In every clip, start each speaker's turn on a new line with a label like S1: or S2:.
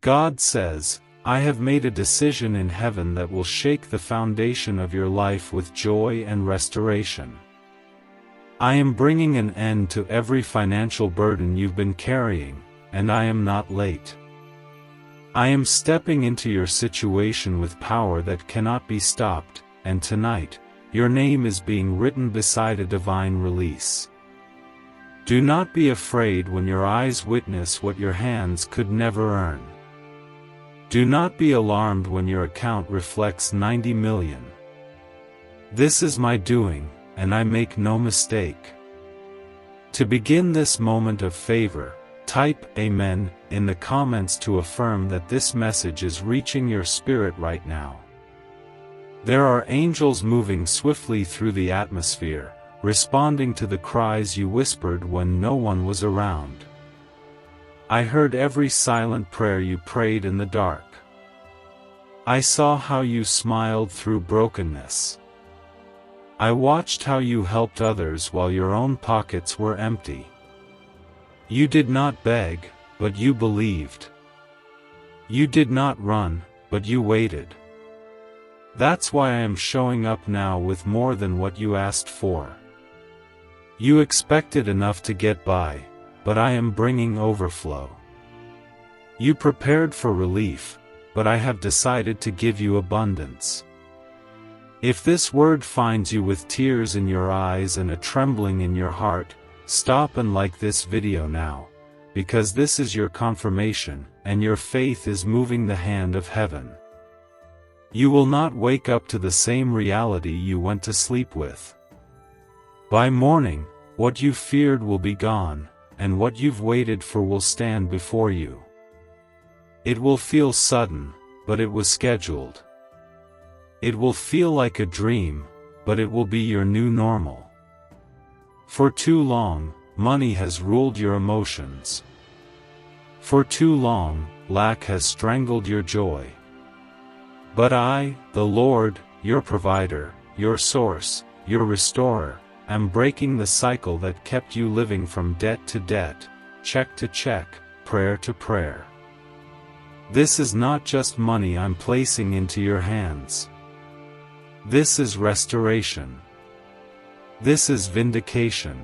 S1: God says, I have made a decision in heaven that will shake the foundation of your life with joy and restoration. I am bringing an end to every financial burden you've been carrying, and I am not late. I am stepping into your situation with power that cannot be stopped, and tonight, your name is being written beside a divine release. Do not be afraid when your eyes witness what your hands could never earn. Do not be alarmed when your account reflects 90 million. This is my doing, and I make no mistake. To begin this moment of favor, type Amen in the comments to affirm that this message is reaching your spirit right now. There are angels moving swiftly through the atmosphere, responding to the cries you whispered when no one was around. I heard every silent prayer you prayed in the dark. I saw how you smiled through brokenness. I watched how you helped others while your own pockets were empty. You did not beg, but you believed. You did not run, but you waited. That's why I am showing up now with more than what you asked for. You expected enough to get by, but I am bringing overflow. You prepared for relief, but I have decided to give you abundance. If this word finds you with tears in your eyes and a trembling in your heart, stop and like this video now, because this is your confirmation, and your faith is moving the hand of heaven. You will not wake up to the same reality you went to sleep with. By morning, what you feared will be gone, and what you've waited for will stand before you. It will feel sudden, but it was scheduled. It will feel like a dream, but it will be your new normal. For too long, money has ruled your emotions. For too long, lack has strangled your joy. But I, the Lord, your provider, your source, your restorer, am breaking the cycle that kept you living from debt to debt, check to check, prayer to prayer. This is not just money I'm placing into your hands. This is restoration. This is vindication.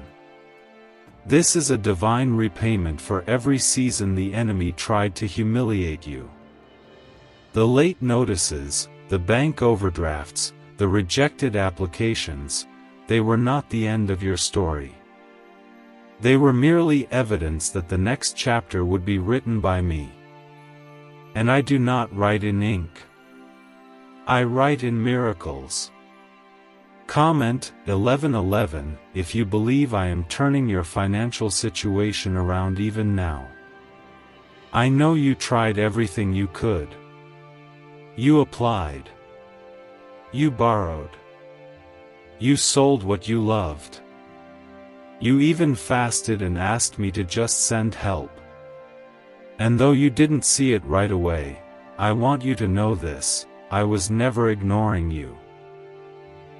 S1: This is a divine repayment for every season the enemy tried to humiliate you. The late notices, the bank overdrafts, the rejected applications, they were not the end of your story. They were merely evidence that the next chapter would be written by me. And I do not write in ink. I write in miracles. Comment 11:11 if you believe I am turning your financial situation around even now. I know you tried everything you could. You applied. You borrowed. You sold what you loved. You even fasted and asked me to just send help. And though you didn't see it right away, I want you to know this, I was never ignoring you.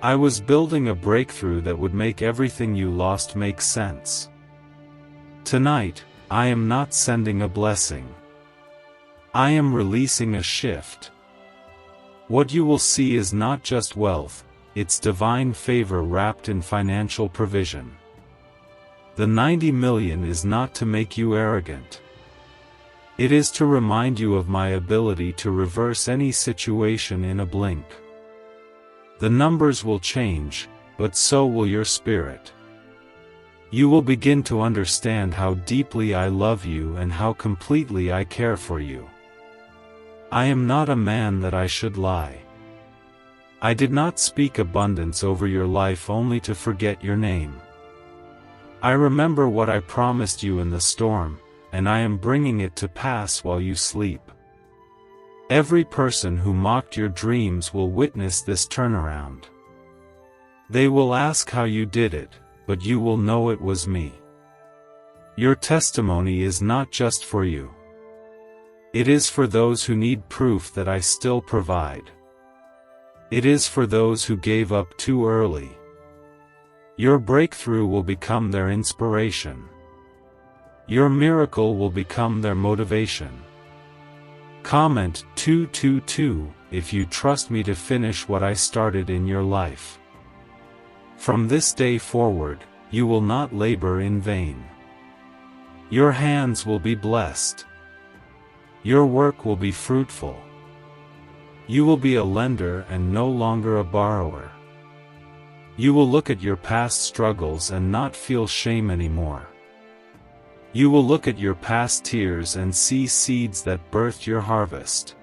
S1: I was building a breakthrough that would make everything you lost make sense. Tonight, I am not sending a blessing. I am releasing a shift. What you will see is not just wealth, it's divine favor wrapped in financial provision. The 90 million is not to make you arrogant. It is to remind you of my ability to reverse any situation in a blink. The numbers will change, but so will your spirit. You will begin to understand how deeply I love you and how completely I care for you. I am not a man that I should lie. I did not speak abundance over your life only to forget your name. I remember what I promised you in the storm, and I am bringing it to pass while you sleep. Every person who mocked your dreams will witness this turnaround. They will ask how you did it, but you will know it was me. Your testimony is not just for you. It is for those who need proof that I still provide. It is for those who gave up too early. Your breakthrough will become their inspiration. Your miracle will become their motivation. Comment 222 if you trust me to finish what I started in your life. From this day forward, you will not labor in vain. Your hands will be blessed. Your work will be fruitful. You will be a lender and no longer a borrower. You will look at your past struggles and not feel shame anymore. You will look at your past tears and see seeds that birthed your harvest.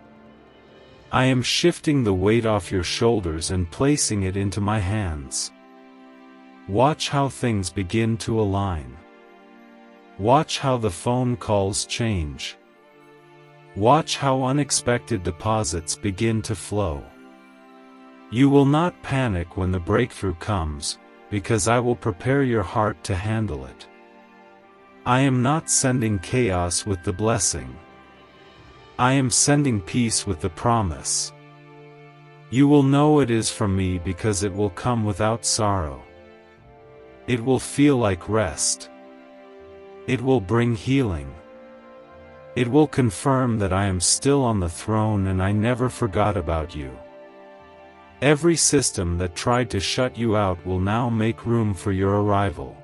S1: I am shifting the weight off your shoulders and placing it into my hands. Watch how things begin to align. Watch how the phone calls change. Watch how unexpected deposits begin to flow. You will not panic when the breakthrough comes, because I will prepare your heart to handle it. I am not sending chaos with the blessing. I am sending peace with the promise. You will know it is from me because it will come without sorrow. It will feel like rest. It will bring healing. It will confirm that I am still on the throne and I never forgot about you. Every system that tried to shut you out will now make room for your arrival.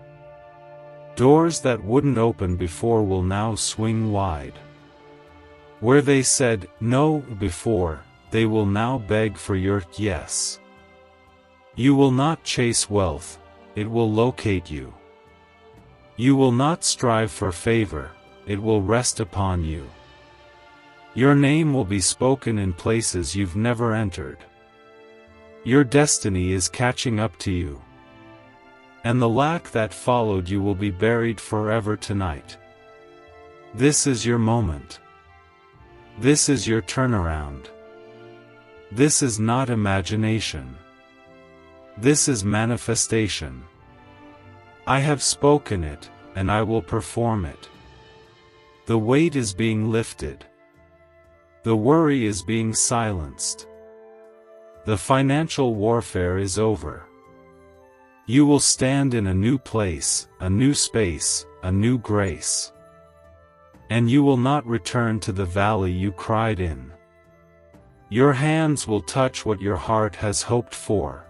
S1: Doors that wouldn't open before will now swing wide. Where they said no before, they will now beg for your yes. You will not chase wealth, it will locate you. You will not strive for favor, it will rest upon you. Your name will be spoken in places you've never entered. Your destiny is catching up to you. And the lack that followed you will be buried forever tonight. This is your moment. This is your turnaround. This is not imagination. This is manifestation. I have spoken it, and I will perform it. The weight is being lifted. The worry is being silenced. The financial warfare is over. You will stand in a new place, a new space, a new grace. And you will not return to the valley you cried in. Your hands will touch what your heart has hoped for.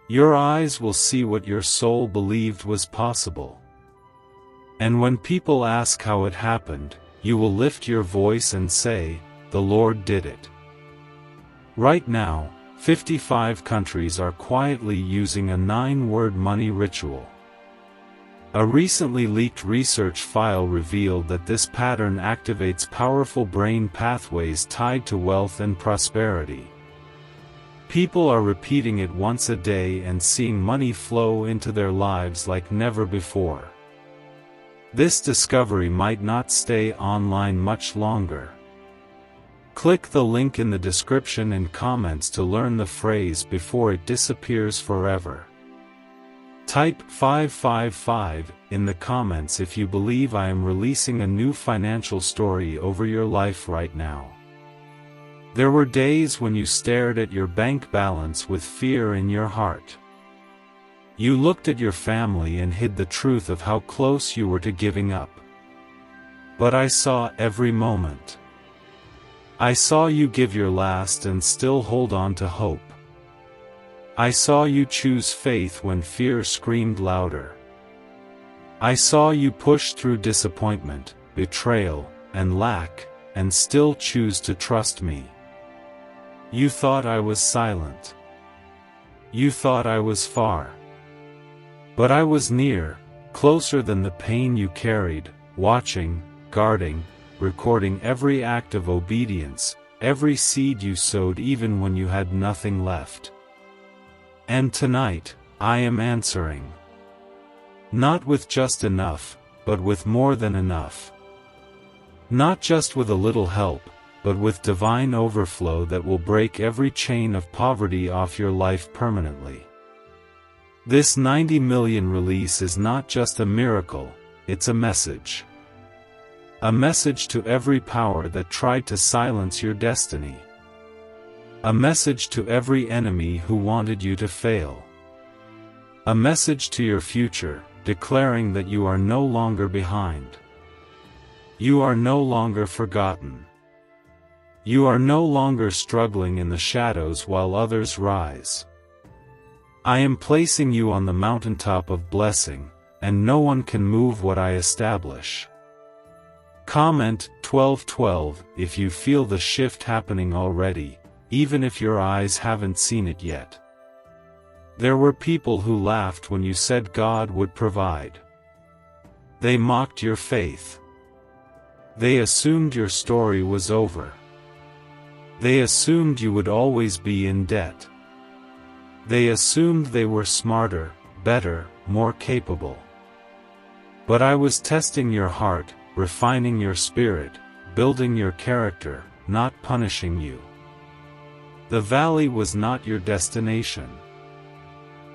S1: Your eyes will see what your soul believed was possible. And when people ask how it happened, you will lift your voice and say, "The Lord did it." Right now, 55 countries are quietly using a 9-word money ritual. A recently leaked research file revealed that this pattern activates powerful brain pathways tied to wealth and prosperity. People are repeating it once a day and seeing money flow into their lives like never before. This discovery might not stay online much longer. Click the link in the description and comments to learn the phrase before it disappears forever. Type 555 in the comments if you believe I am releasing a new financial story over your life right now. There were days when you stared at your bank balance with fear in your heart. You looked at your family and hid the truth of how close you were to giving up. But I saw every moment. I saw you give your last and still hold on to hope. I saw you choose faith when fear screamed louder. I saw you push through disappointment, betrayal, and lack, and still choose to trust me. You thought I was silent. You thought I was far. But I was near, closer than the pain you carried, watching, guarding, recording every act of obedience, every seed you sowed even when you had nothing left. And tonight, I am answering. Not with just enough, but with more than enough. Not just with a little help, but with divine overflow that will break every chain of poverty off your life permanently. This 90 million release is not just a miracle, it's a message. A message to every power that tried to silence your destiny. A message to every enemy who wanted you to fail. A message to your future, declaring that you are no longer behind. You are no longer forgotten. You are no longer struggling in the shadows while others rise. I am placing you on the mountaintop of blessing, and no one can move what I establish. Comment 12:12 if you feel the shift happening already, even if your eyes haven't seen it yet. There were people who laughed when you said God would provide. They mocked your faith. They assumed your story was over. They assumed you would always be in debt. They assumed they were smarter, better, more capable. But I was testing your heart, refining your spirit, building your character, not punishing you. The valley was not your destination.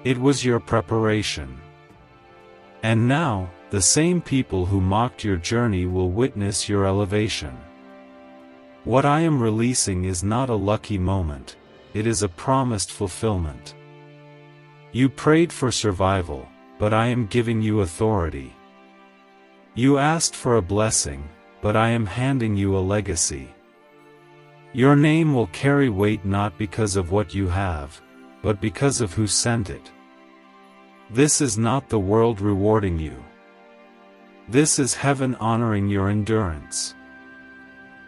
S1: It was your preparation. And now, the same people who mocked your journey will witness your elevation. What I am releasing is not a lucky moment, it is a promised fulfillment. You prayed for survival, but I am giving you authority. You asked for a blessing, but I am handing you a legacy. Your name will carry weight not because of what you have, but because of who sent it. This is not the world rewarding you. This is heaven honoring your endurance.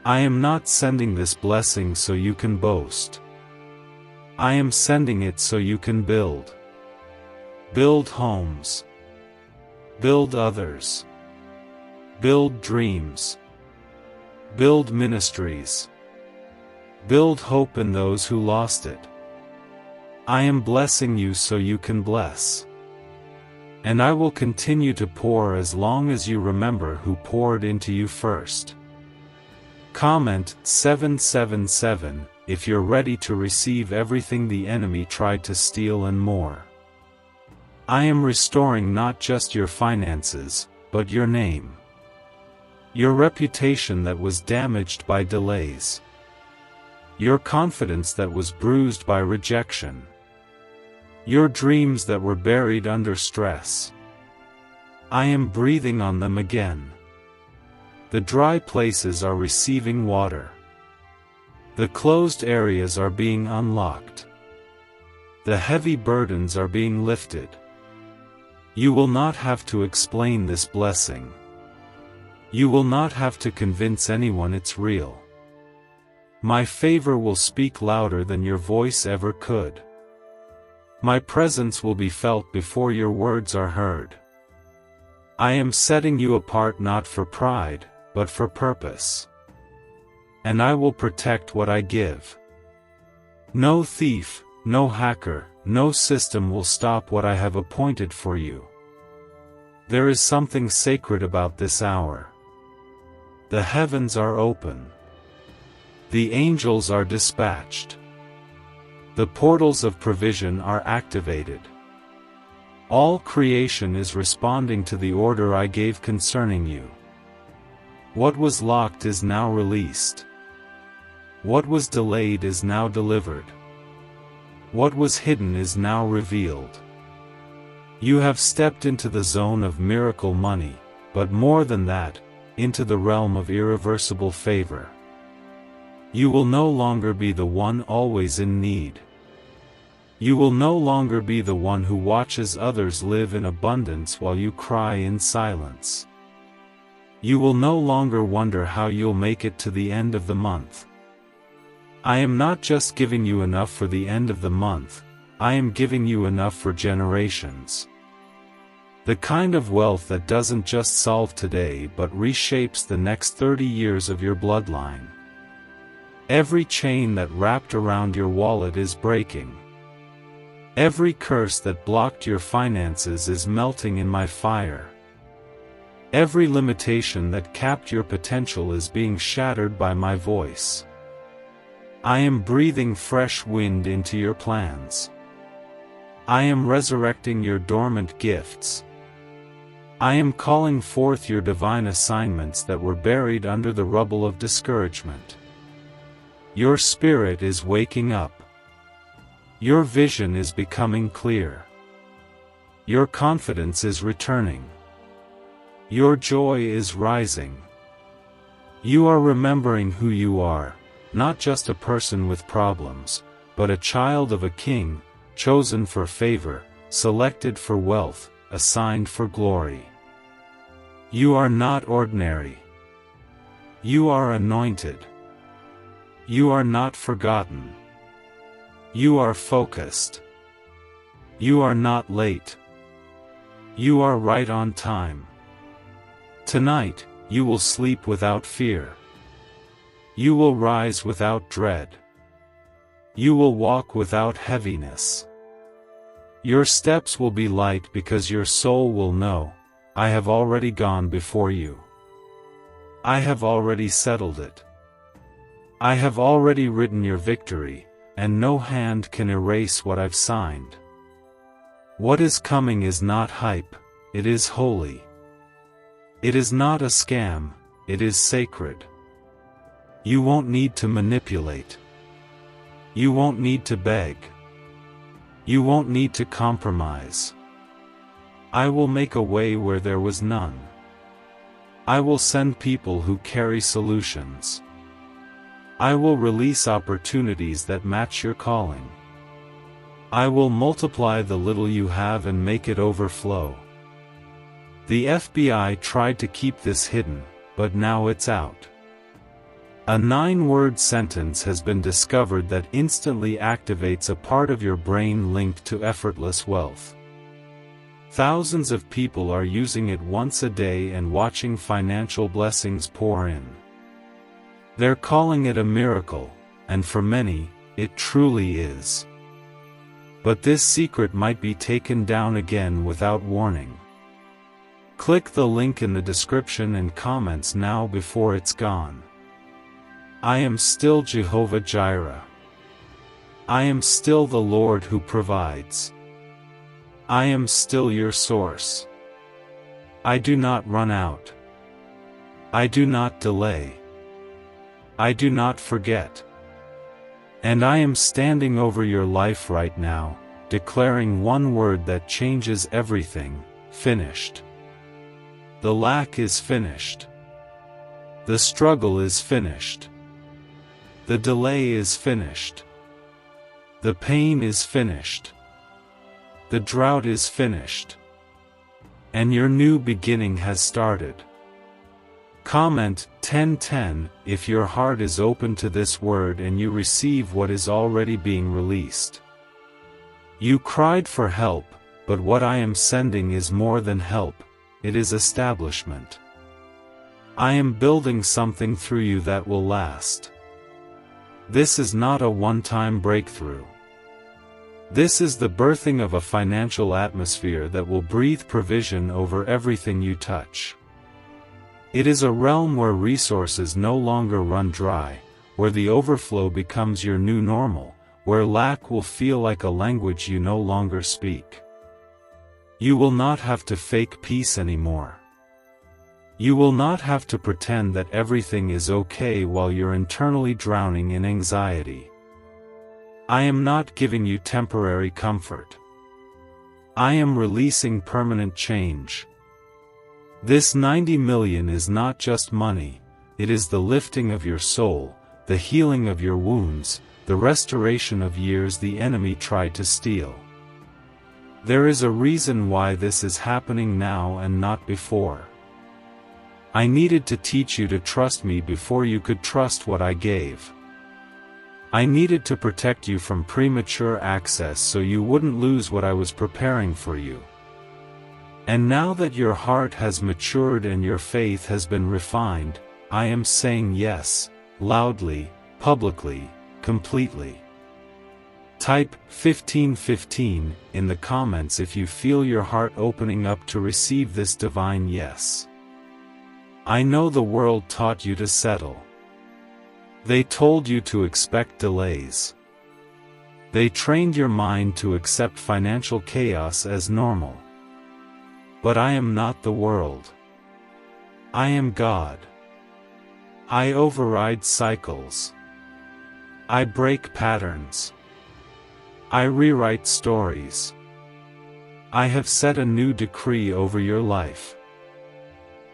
S1: I am not sending this blessing so you can boast. I am sending it so you can build. Build homes. Build others. Build dreams. Build ministries. Build hope in those who lost it. I am blessing you so you can bless. And I will continue to pour as long as you remember who poured into you first. Comment 777 if you're ready to receive everything the enemy tried to steal and more. I am restoring not just your finances, but your name. Your reputation that was damaged by delays. Your confidence that was bruised by rejection. Your dreams that were buried under stress. I am breathing on them again. The dry places are receiving water. The closed areas are being unlocked. The heavy burdens are being lifted. You will not have to explain this blessing. You will not have to convince anyone it's real. My favor will speak louder than your voice ever could. My presence will be felt before your words are heard. I am setting you apart not for pride, but for purpose. And I will protect what I give. No thief, no hacker, no system will stop what I have appointed for you. There is something sacred about this hour. The heavens are open. The angels are dispatched. The portals of provision are activated. All creation is responding to the order I gave concerning you. What was locked is now released. What was delayed is now delivered. What was hidden is now revealed. You have stepped into the zone of miracle money, but more than that, into the realm of irreversible favor. You will no longer be the one always in need. You will no longer be the one who watches others live in abundance while you cry in silence. You will no longer wonder how you'll make it to the end of the month. I am not just giving you enough for the end of the month, I am giving you enough for generations. The kind of wealth that doesn't just solve today but reshapes the next 30 years of your bloodline. Every chain that wrapped around your wallet is breaking. Every curse that blocked your finances is melting in my fire. Every limitation that capped your potential is being shattered by my voice. I am breathing fresh wind into your plans. I am resurrecting your dormant gifts. I am calling forth your divine assignments that were buried under the rubble of discouragement. Your spirit is waking up. Your vision is becoming clear. Your confidence is returning. Your joy is rising. You are remembering who you are, not just a person with problems, but a child of a king, chosen for favor, selected for wealth, assigned for glory. You are not ordinary. You are anointed. You are not forgotten. You are focused. You are not late. You are right on time. Tonight, you will sleep without fear. You will rise without dread. You will walk without heaviness. Your steps will be light because your soul will know, I have already gone before you. I have already settled it. I have already written your victory, and no hand can erase what I've signed. What is coming is not hype, it is holy. It is not a scam, it is sacred. You won't need to manipulate. You won't need to beg. You won't need to compromise. I will make a way where there was none. I will send people who carry solutions. I will release opportunities that match your calling. I will multiply the little you have and make it overflow. The FBI tried to keep this hidden, but now it's out. A 9-word sentence has been discovered that instantly activates a part of your brain linked to effortless wealth. Thousands of people are using it once a day and watching financial blessings pour in. They're calling it a miracle, and for many, it truly is. But this secret might be taken down again without warning. Click the link in the description and comments now before it's gone. I am still Jehovah Jireh. I am still the Lord who provides. I am still your source. I do not run out. I do not delay. I do not forget. And I am standing over your life right now, declaring one word that changes everything: finished. The lack is finished. The struggle is finished. The delay is finished. The pain is finished. The drought is finished. And your new beginning has started. Comment 1010 if your heart is open to this word and you receive what is already being released. You cried for help, but what I am sending is more than help, it is establishment. I am building something through you that will last. This is not a one-time breakthrough. This is the birthing of a financial atmosphere that will breathe provision over everything you touch. It is a realm where resources no longer run dry, where the overflow becomes your new normal, where lack will feel like a language you no longer speak. You will not have to fake peace anymore. You will not have to pretend that everything is okay while you're internally drowning in anxiety. I am not giving you temporary comfort. I am releasing permanent change. This 90 million is not just money, it is the lifting of your soul, the healing of your wounds, the restoration of years the enemy tried to steal. There is a reason why this is happening now and not before. I needed to teach you to trust me before you could trust what I gave. I needed to protect you from premature access so you wouldn't lose what I was preparing for you. And now that your heart has matured and your faith has been refined, I am saying yes, loudly, publicly, completely. Type 1515 in the comments if you feel your heart opening up to receive this divine yes. I know the world taught you to settle. They told you to expect delays. They trained your mind to accept financial chaos as normal. But I am not the world. I am God. I override cycles. I break patterns. I rewrite stories. I have set a new decree over your life.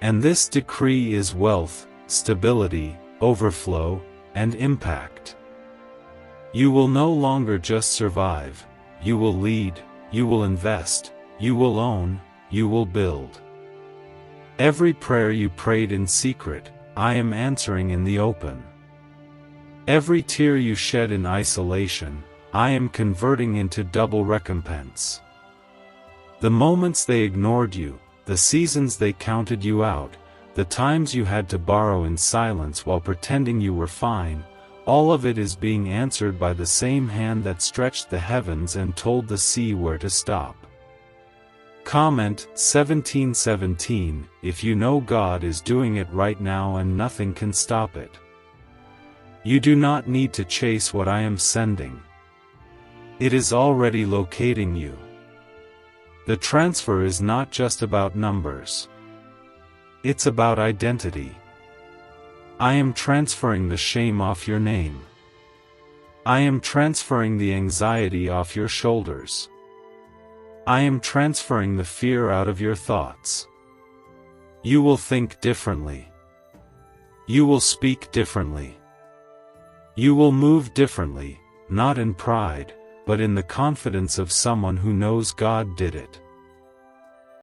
S1: And this decree is wealth, stability, overflow, and impact. You will no longer just survive, you will lead, you will invest, you will own, you will build. Every prayer you prayed in secret, I am answering in the open. Every tear you shed in isolation, I am converting into double recompense. The moments they ignored you, the seasons they counted you out, the times you had to borrow in silence while pretending you were fine, all of it is being answered by the same hand that stretched the heavens and told the sea where to stop. Comment 1717 if you know God is doing it right now and nothing can stop it. You do not need to chase what I am sending. It is already locating you. The transfer is not just about numbers. It's about identity. I am transferring the shame off your name. I am transferring the anxiety off your shoulders. I am transferring the fear out of your thoughts. You will think differently. You will speak differently. You will move differently, not in pride, but in the confidence of someone who knows God did it.